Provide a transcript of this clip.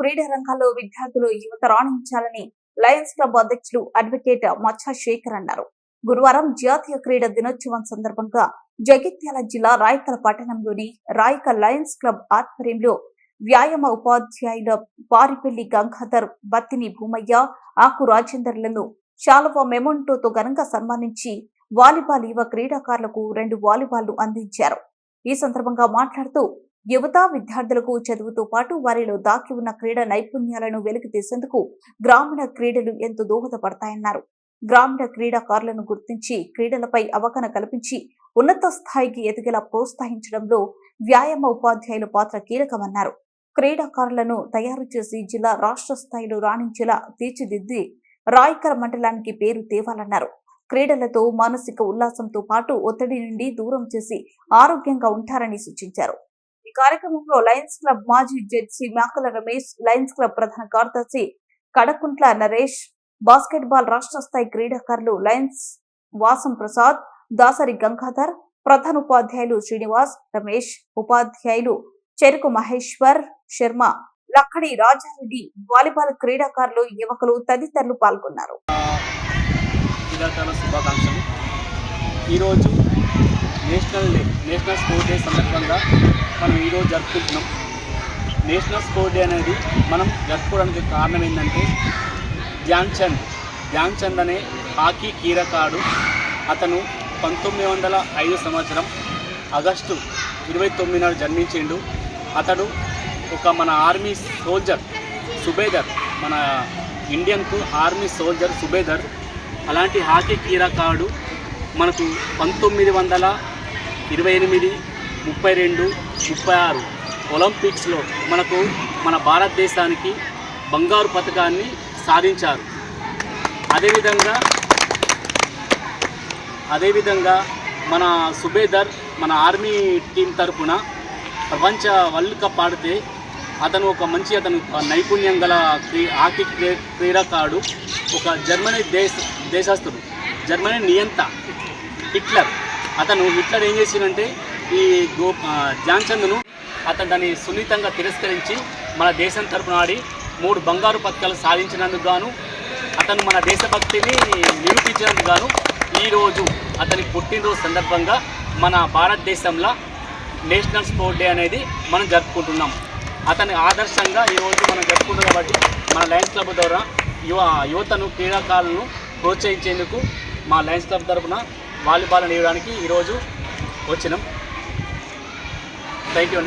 క్రీడా రంగంలో విద్యార్థులు యువత రాణించాలని లయన్స్ క్లబ్ అధ్యక్షులు అడ్వకేట్ మచ్చా శేఖర్ అన్నారు. గురువారం జాతీయ క్రీడా దినోత్సవం సందర్భంగా జగిత్యాల జిల్లా రాయకల్ పట్టణంలోని రాయకల్ లయన్స్ క్లబ్ ఆధ్వర్యంలో వ్యాయామ ఉపాధ్యాయుల పారిపెల్లి గంగాధర్, బత్తిని భూమయ్య, ఆకు రాజేందర్లను శాలువా మెమోంటోతో ఘనంగా సన్మానించి వాలీబాల్ యువ క్రీడాకారులకు 2 వాలీబాల్లు అందించారు. ఈ సందర్భంగా మాట్లాడుతూ యువత విద్యార్థులకు చదువుతో పాటు వారిలో దాగి ఉన్న క్రీడా నైపుణ్యాలను వెలికి తీసేందుకు గ్రామీణ క్రీడలు ఎంతో దోహదపడతాయన్నారు. గ్రామీణ క్రీడాకారులను గుర్తించి క్రీడలపై అవగాహన కల్పించి ఉన్నత స్థాయికి ఎదిగేలా ప్రోత్సహించడంలో వ్యాయామ ఉపాధ్యాయుల పాత్ర కీలకమన్నారు. క్రీడాకారులను తయారు చేసి జిల్లా రాష్ట్ర స్థాయిలో రాణించేలా తీర్చిదిద్ది రాయకల్ మండలానికి పేరు తేవాలన్నారు. క్రీడలతో మానసిక ఉల్లాసంతో పాటు ఒత్తిడి నుండి దూరం చేసి ఆరోగ్యంగా ఉంటారని సూచించారు. ఈ కార్యక్రమంలో లయన్స్ క్లబ్ మాజీ జడ్జి మేకల రమేష్, లయన్స్ క్లబ్ ప్రధాన కార్యదర్శి కడకుంట్ల నరేష్, బాస్కెట్బాల్ రాష్ట్ర స్థాయి క్రీడాకారులు లయన్స్ వాసం ప్రసాద్, దాసరి గంగాధర్, ప్రధానోపాధ్యాయులు శ్రీనివాస్, రమేష్, ఉపాధ్యాయులు చెరుకు మహేశ్వర్ శర్మ, లక్కడి రాజారెడ్డి, వాలీబాల్ క్రీడాకారులు, యువకులు తదితరులు పాల్గొన్నారు. శుభాకాంక్షలు. ఈరోజు నేషనల్ స్పోర్ట్ డే సందర్భంగా మనం ఈరోజు జరుపుకుంటున్నాం. నేషనల్ స్పోర్ట్ డే అనేది మనం జరుపుకోవడానికి కారణం ఏంటంటే ధ్యాన్ చంద్ అనే హాకీ క్రీడాకారుడు. అతను 1905 సంవత్సరం ఆగస్టు 29 నాడు జన్మించిండు. అతడు మన ఆర్మీ సోల్జర్ సుబేదర్, మన ఇండియన్కు ఆర్మీ సోల్జర్ సుబేదర్. అలాంటి హాకీ క్రీడాకారుడు మనకు 1928, 32, 36 ఒలింపిక్స్లో మన భారతదేశానికి బంగారు పతకాన్ని సాధించారు. అదేవిధంగా మన సుబేదర్ మన ఆర్మీ టీం తరఫున ప్రపంచ వరల్డ్ కప్ ఆడితే అతను నైపుణ్యం గల హాకీ క్రీడాకారుడు. ఒక జర్మనీ దేశస్థుడు, జర్మనీ నియంత హిట్లర్. హిట్లర్ ఏం చేసిందంటే ఈ ధ్యాన్ చంద్ను అతను దాన్ని సున్నితంగా తిరస్కరించి మన దేశం తరపున ఆడి 3 బంగారు పతకాలు సాధించినందుకు గాను, అతను మన దేశభక్తిని నిరూపించినందుకు గాను ఈరోజు అతని పుట్టినరోజు సందర్భంగా మన భారతదేశంలో నేషనల్ స్పోర్ట్ డే అనేది మనం జరుపుకుంటున్నాం. అతని ఆదర్శంగా ఈరోజు మనం జరుపుకుంటాం. కాబట్టి మన లయన్స్ క్లబ్ ద్వారా యువతను క్రీడాకారులను ప్రోత్సహించేందుకు మా లయన్స్ క్లబ్ తరఫున వాలీబాల్ నేయడానికి ఈరోజు వచ్చినాం. Thank you.